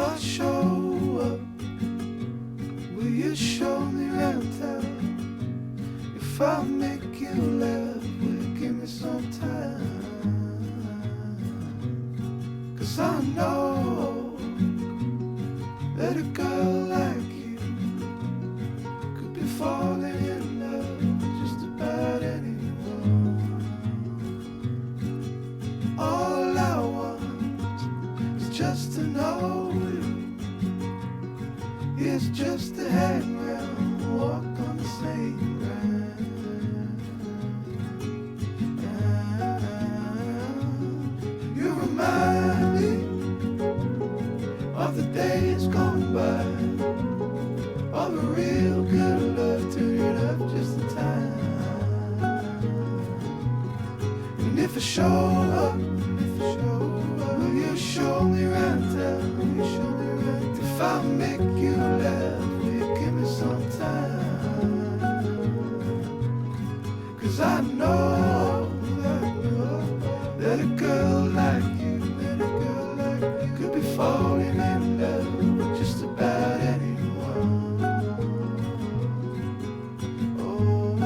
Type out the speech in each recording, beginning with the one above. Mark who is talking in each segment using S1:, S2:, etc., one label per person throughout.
S1: I show up, will you show me around town? If I make you laugh, will you give me some time? 'Cause I know that a girl like you could be falling in love with just about anyone. All I want is just to know you. It's just to hang around, walk on the same ground. You remind me of the days gone by, all the real good love till you're up just in time. And if I show up, will you show me around town? Will you show me around town? If I make you laugh, will you give me some time? 'Cause I know that a girl like you, could be falling in love with just about anyone. Oh,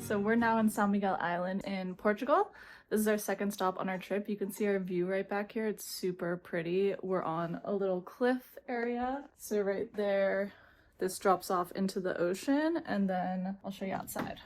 S2: So we're now in São Miguel Island in Portugal. This is our second stop on our trip. You can see our view right back here. It's super pretty. We're on a little cliff area. So right there, this drops off into the ocean, and then I'll show you outside.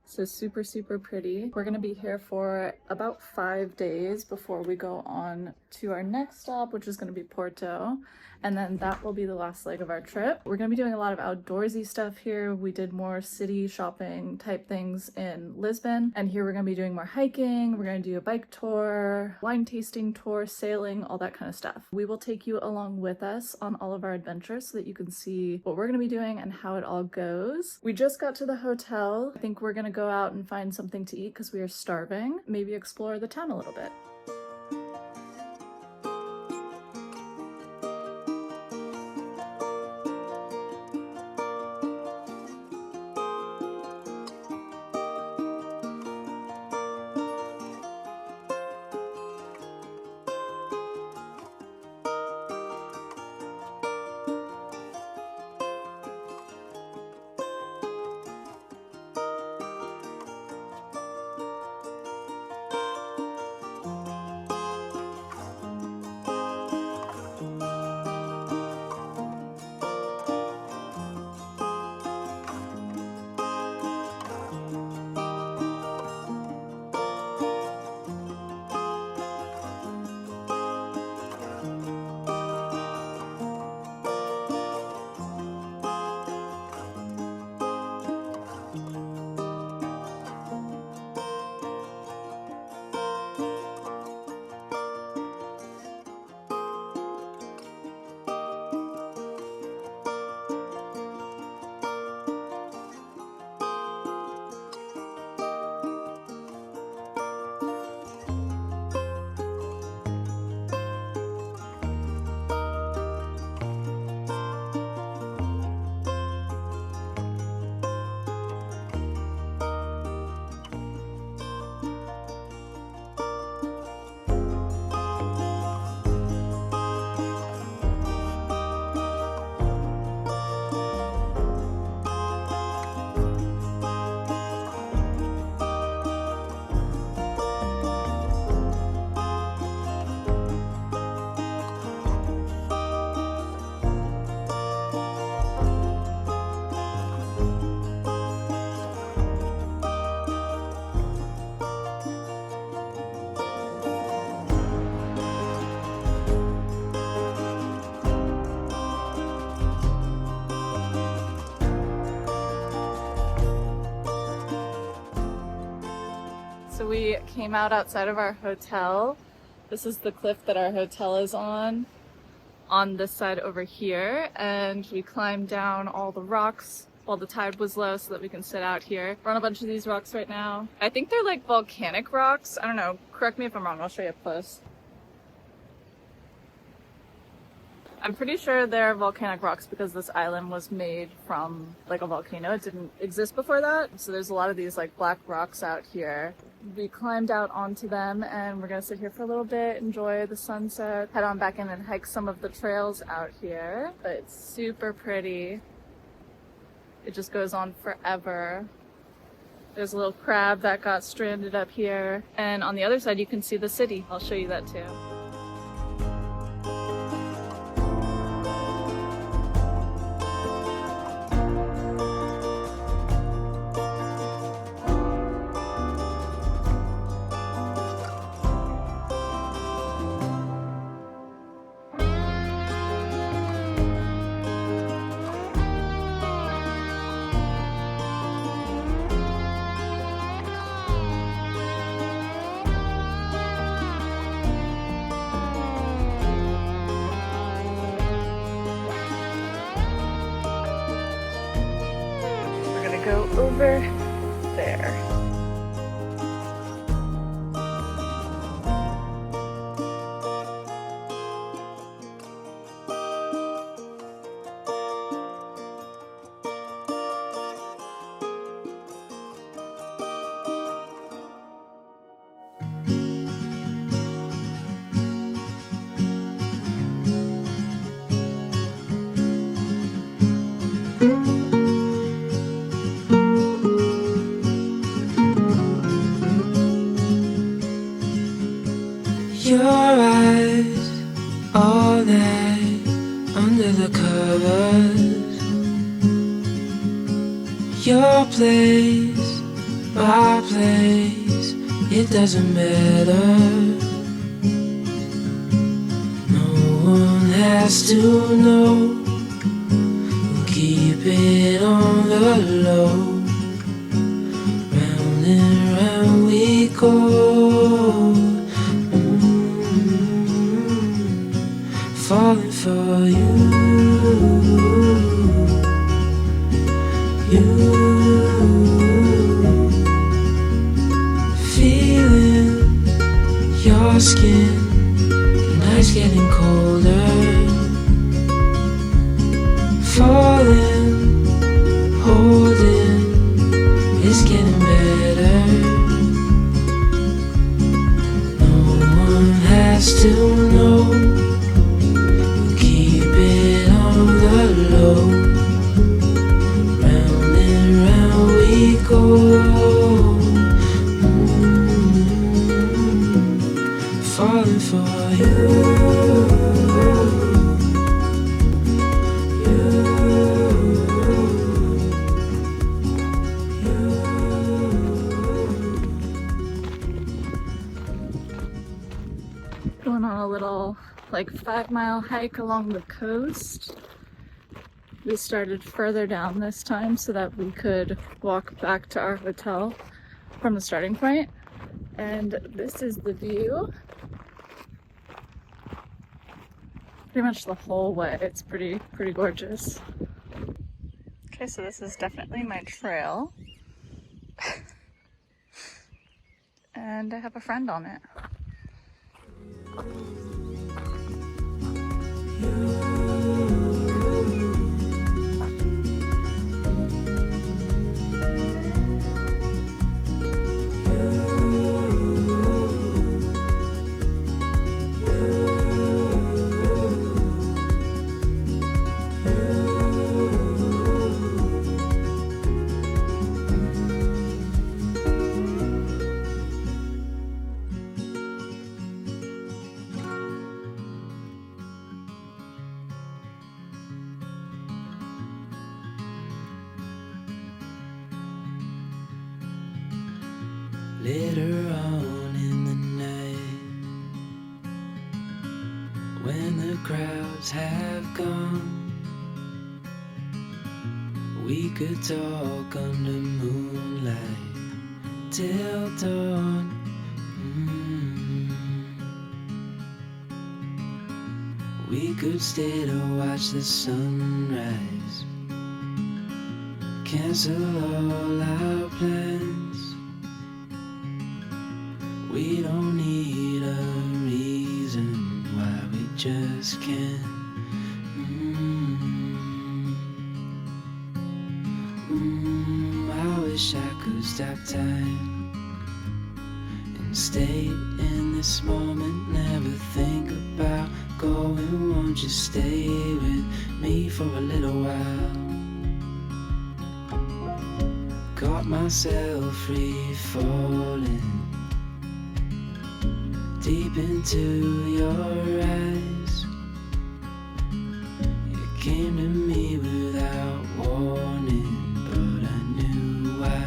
S2: So super pretty. We're gonna be here for about 5 days before we go on to our next stop, which is gonna be Porto. And then that will be the last leg of our trip. We're gonna be doing a lot of outdoorsy stuff here. We did more city shopping type things in Lisbon. And here we're gonna be doing more hiking. We're gonna do a bike tour, wine tasting tour, sailing, all that kind of stuff. We will take you along with us on all of our adventures so that you can see what we're gonna be doing and how it all goes. We just got to the hotel. I think we're gonna go out and find something to eat because we are starving. Maybe explore the town a little bit. So we came out outside of our hotel. This is the cliff that our hotel is on this side over here, and we climbed down all the rocks while the tide was low so that we can sit out here. We're on a bunch of these rocks right now. I think they're like volcanic rocks. I don't know. Correct me if I'm wrong. I'll show you up close. I'm pretty sure they're volcanic rocks because this island was made from like a volcano. It didn't exist before that. So there's a lot of these like black rocks out here. We climbed out onto them and we're gonna sit here for a little bit, enjoy the sunset, head on back in and hike some of the trails out here. But it's super pretty. It just goes on forever. There's a little crab that got stranded up here. And on the other side you can see the city. I'll show you that too. Go over there.
S1: Your eyes, all night under the covers. Your place, my place, it doesn't matter. No one has to know. We'll keep it on the low. Round and round we go. Falling for you, feeling your skin, the night's getting colder. Falling, holding, it's getting better. No one has to know. Low. Round and round we go. Falling for you.
S2: Going on a little like 5-mile hike along the coast. We started further down this time so that we could walk back to our hotel from the starting point. And this is the view. Pretty much the whole way. It's pretty gorgeous. Okay, so this is definitely my trail. And I have a friend on it.
S1: Later on in the night, when the crowds have gone, we could talk under moonlight till dawn. We could stay to watch the sunrise, cancel all our plans. We don't need a reason why we just can't. I wish I could stop time and stay in this moment, never think about going. Won't you stay with me for a little while? Caught myself free falling deep into your eyes. You came to me without warning, but I knew why.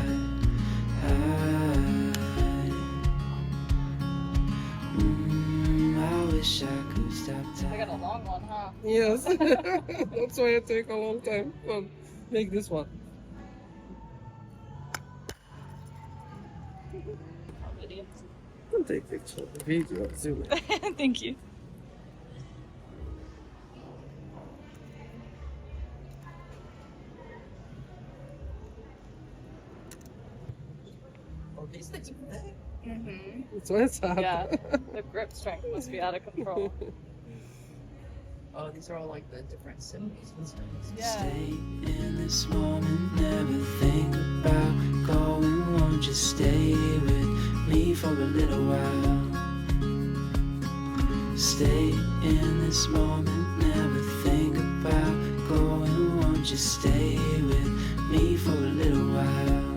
S1: I wish I could stop time.
S2: We got a long one, huh?
S3: Yes, that's why it take a long time. Well, make this one. Don't take picture of the video, zoom it.
S2: Thank you.
S3: Oh, these things are big.
S2: Mm-hmm.
S3: That's why it's hot.
S2: Yeah, the grip strength must be out of control.
S3: Oh, these are all like the different symbols and stuff.
S2: Yeah.
S1: Stay in this moment, never think about going. Won't you stay with me for a little while? Stay in this moment, never think about going. Won't you stay with me for a little while?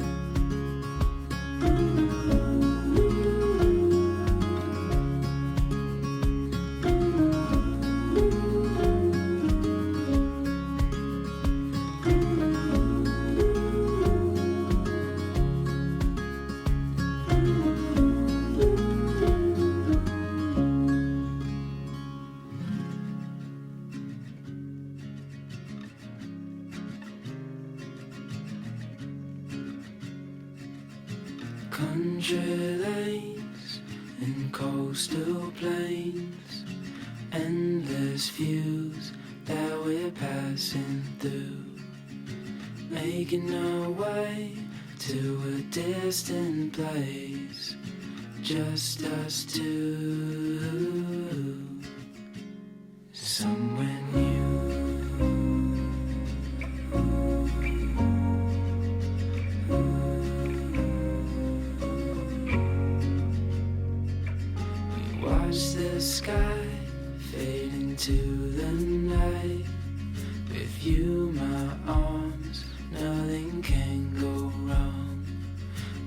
S1: Country lanes and coastal plains, endless views that we're passing through, making our way to a distant place, just us two, somewhere new. Watch the sky fade into the night. With you, my arms, nothing can go wrong.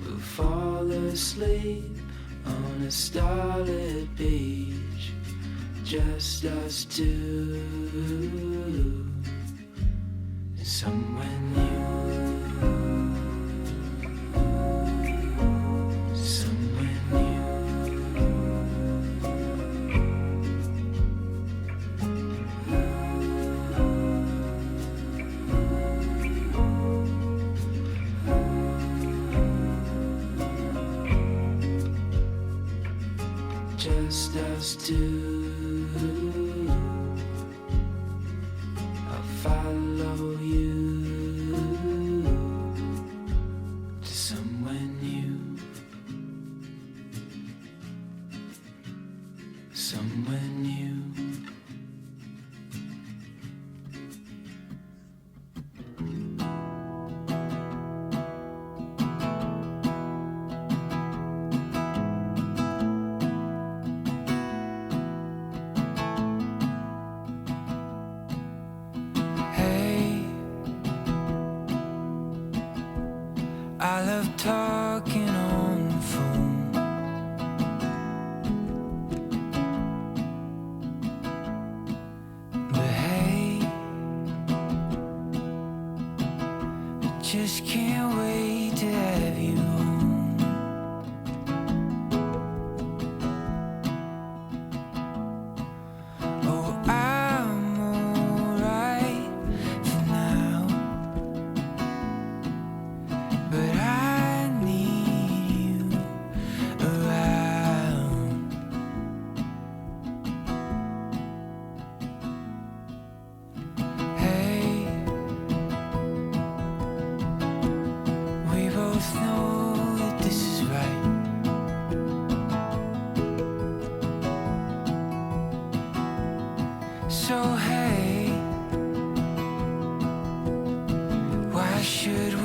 S1: We'll fall asleep on a starlit beach, just us two, somewhere new. Just us two. I'll follow you to somewhere new, somewhere new. I love talking on the phone. But hey, I just can't wait to have you home. Oh, I'm alright for now, but I need you around. Hey, I should